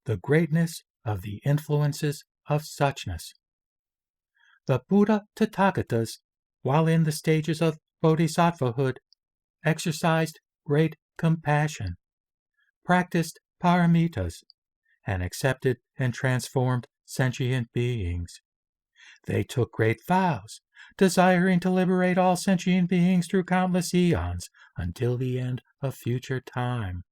The greatness of the influences of suchness. The Buddha Tathagatas, while in the stages of bodhisattvahood, exercised great compassion, practiced paramitas, and accepted and transformed sentient beings. They took great vows, desiring to liberate all sentient beings through countless eons until the end of future time.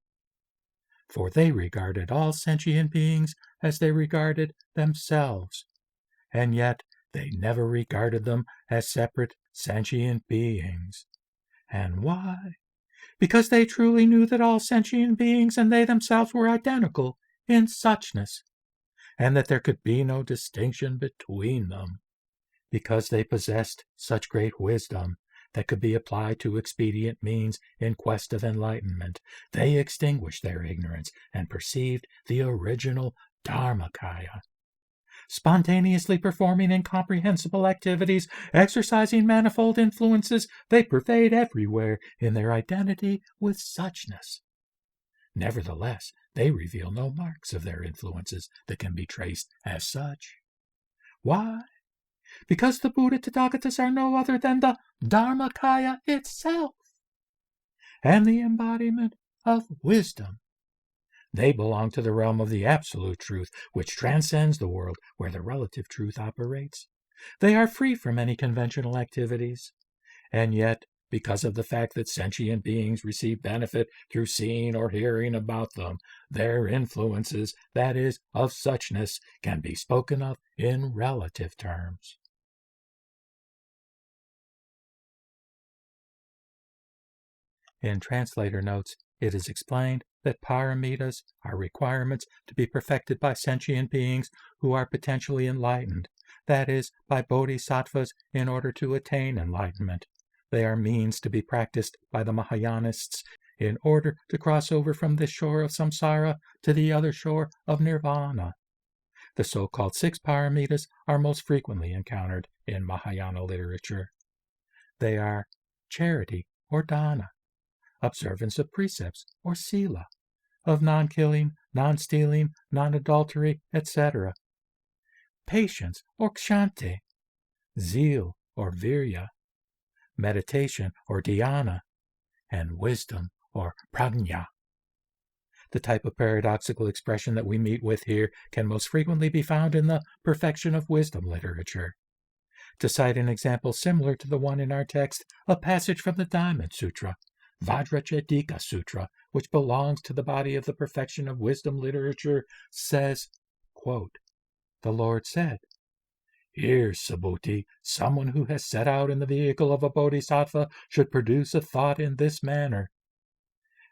For they regarded all sentient beings as they regarded themselves, and yet they never regarded them as separate sentient beings. And why? Because they truly knew that all sentient beings and they themselves were identical in suchness, and that there could be no distinction between them. Because they possessed such great wisdom that could be applied to expedient means in quest of enlightenment, they extinguished their ignorance and perceived the original Dharmakaya. Spontaneously performing incomprehensible activities, exercising manifold influences, they pervade everywhere in their identity with suchness. Nevertheless, they reveal no marks of their influences that can be traced as such. Why? Because the Buddha Tathagatas are no other than the Dharmakaya itself, and the embodiment of wisdom. They belong to the realm of the absolute truth, which transcends the world where the relative truth operates. They are free from any conventional activities, and yet, because of the fact that sentient beings receive benefit through seeing or hearing about them, their influences, that is, of suchness, can be spoken of in relative terms. In translator notes, it is explained that paramitas are requirements to be perfected by sentient beings who are potentially enlightened, that is, by bodhisattvas in order to attain enlightenment. They are means to be practiced by the Mahayanists in order to cross over from this shore of samsara to the other shore of nirvana. The so-called 6 paramitas are most frequently encountered in Mahayana literature. They are charity or dana, observance of precepts or sila, of non-killing, non-stealing, non-adultery, etc., patience or kshanti, zeal or virya, meditation or dhyana, and wisdom or prajna. The type of paradoxical expression that we meet with here can most frequently be found in the perfection of wisdom literature. To cite an example similar to the one in our text, a passage from the Diamond Sutra, Vajracchedika Sutra, which belongs to the body of the perfection of wisdom literature, says, quote, "The Lord said, 'Here, Subhuti, someone who has set out in the vehicle of a bodhisattva should produce a thought in this manner.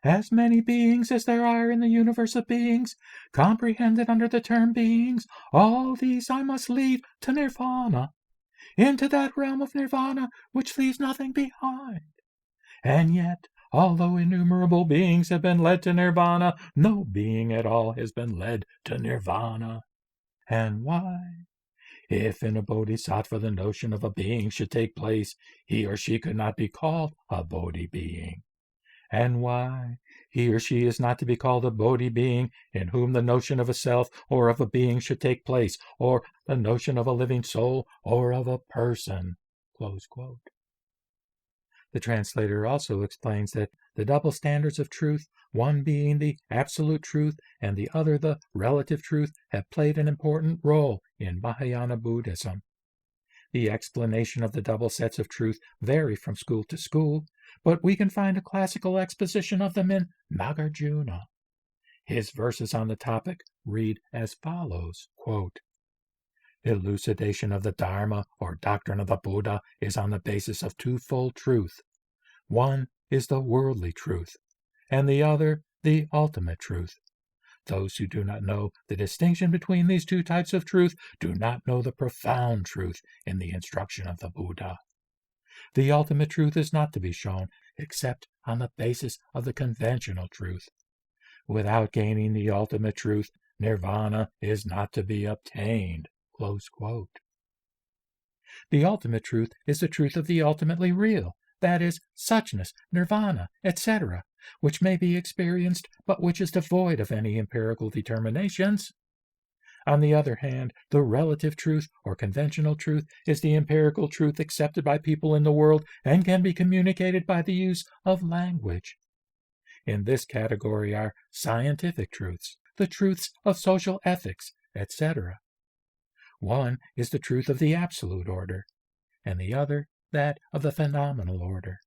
As many beings as there are in the universe of beings, comprehended under the term beings, all these I must lead to nirvana, into that realm of nirvana which leaves nothing behind. And yet, although innumerable beings have been led to nirvana, no being at all has been led to nirvana. And why? If in a bodhisattva the notion of a being should take place, he or she could not be called a bodhi being. And why? He or she is not to be called a bodhi being in whom the notion of a self or of a being should take place, or the notion of a living soul or of a person." Close quote. The translator also explains that the double standards of truth, one being the absolute truth and the other the relative truth, have played an important role in Mahayana Buddhism. The explanation of the double sets of truth vary from school to school, but we can find a classical exposition of them in Nagarjuna. His verses on the topic read as follows, quote, "Elucidation of the Dharma or doctrine of the Buddha is on the basis of twofold truth. One is the worldly truth, and the other the ultimate truth. Those who do not know the distinction between these two types of truth do not know the profound truth in the instruction of the Buddha. The ultimate truth is not to be shown except on the basis of the conventional truth. Without gaining the ultimate truth, nirvana is not to be obtained." Close quote. The ultimate truth is the truth of the ultimately real, that is, suchness, nirvana, etc., which may be experienced, but which is devoid of any empirical determinations. On the other hand, the relative truth or conventional truth is the empirical truth accepted by people in the world and can be communicated by the use of language. In this category are scientific truths, the truths of social ethics, etc. One is the truth of the absolute order, and the other that of the phenomenal order.